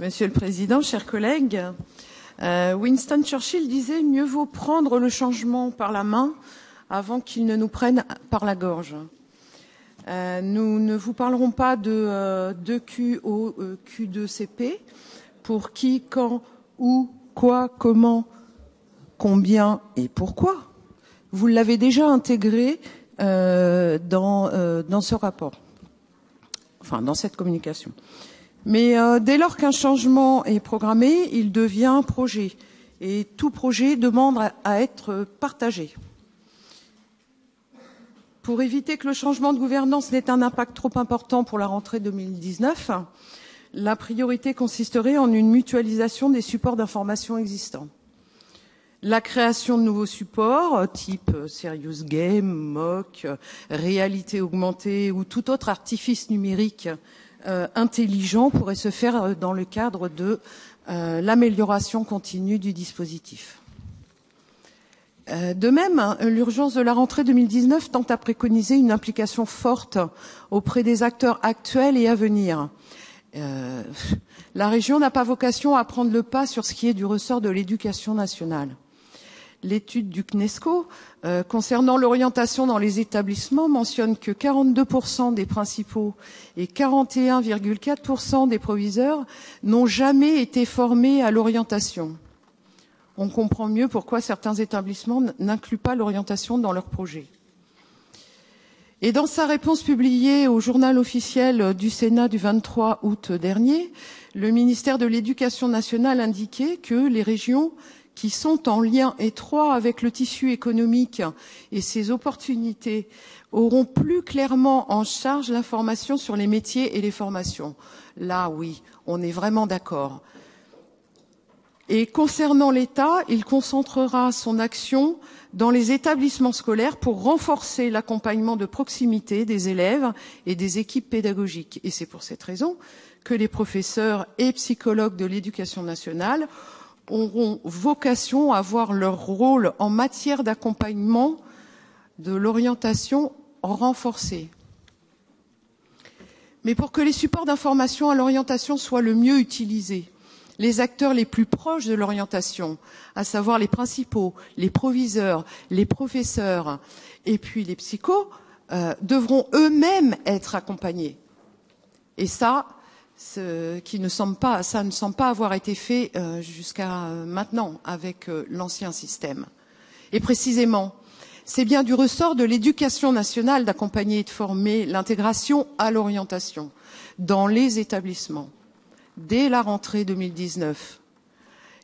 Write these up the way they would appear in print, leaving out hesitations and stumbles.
Monsieur le Président, chers collègues, Winston Churchill disait « Mieux vaut prendre le changement par la main avant qu'il ne nous prenne par la gorge ». Nous ne vous parlerons pas de 2QO, Q2CP, pour qui, quand, où, quoi, comment, combien et pourquoi. Vous l'avez déjà intégré dans ce rapport, enfin dans cette communication. Mais dès lors qu'un changement est programmé, il devient projet. Et tout projet demande à être partagé. Pour éviter que le changement de gouvernance n'ait un impact trop important pour la rentrée 2019, la priorité consisterait en une mutualisation des supports d'information existants. La création de nouveaux supports, type Serious Game, MOOC, réalité augmentée ou tout autre artifice numérique intelligent pourrait se faire dans le cadre de l'amélioration continue du dispositif. De même, l'urgence de la rentrée 2019 tend à préconiser une implication forte auprès des acteurs actuels et à venir. La région n'a pas vocation à prendre le pas sur ce qui est du ressort de l'éducation nationale. L'étude du CNESCO concernant l'orientation dans les établissements mentionne que 42% des principaux et 41,4% des proviseurs n'ont jamais été formés à l'orientation. On comprend mieux pourquoi certains établissements n'incluent pas l'orientation dans leur projet. Et dans sa réponse publiée au journal officiel du Sénat du 23 août dernier, le ministère de l'Éducation nationale indiquait que les régions qui sont en lien étroit avec le tissu économique et ses opportunités auront plus clairement en charge l'information sur les métiers et les formations. Là, oui, on est vraiment d'accord. Et concernant l'État, il concentrera son action dans les établissements scolaires pour renforcer l'accompagnement de proximité des élèves et des équipes pédagogiques. Et c'est pour cette raison que les professeurs et psychologues de l'Éducation nationale auront vocation à voir leur rôle en matière d'accompagnement de l'orientation renforcé. Mais pour que les supports d'information à l'orientation soient le mieux utilisés, les acteurs les plus proches de l'orientation, à savoir les principaux, les proviseurs, les professeurs et puis les psychos, devront eux-mêmes être accompagnés. Et ça ne semble pas avoir été fait jusqu'à maintenant avec l'ancien système. Et précisément, c'est bien du ressort de l'éducation nationale d'accompagner et de former l'intégration à l'orientation dans les établissements dès la rentrée 2019.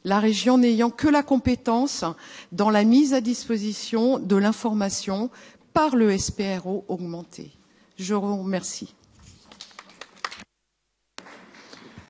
La région n'ayant que la compétence dans la mise à disposition de l'information par le SPRO augmenté. Je vous remercie.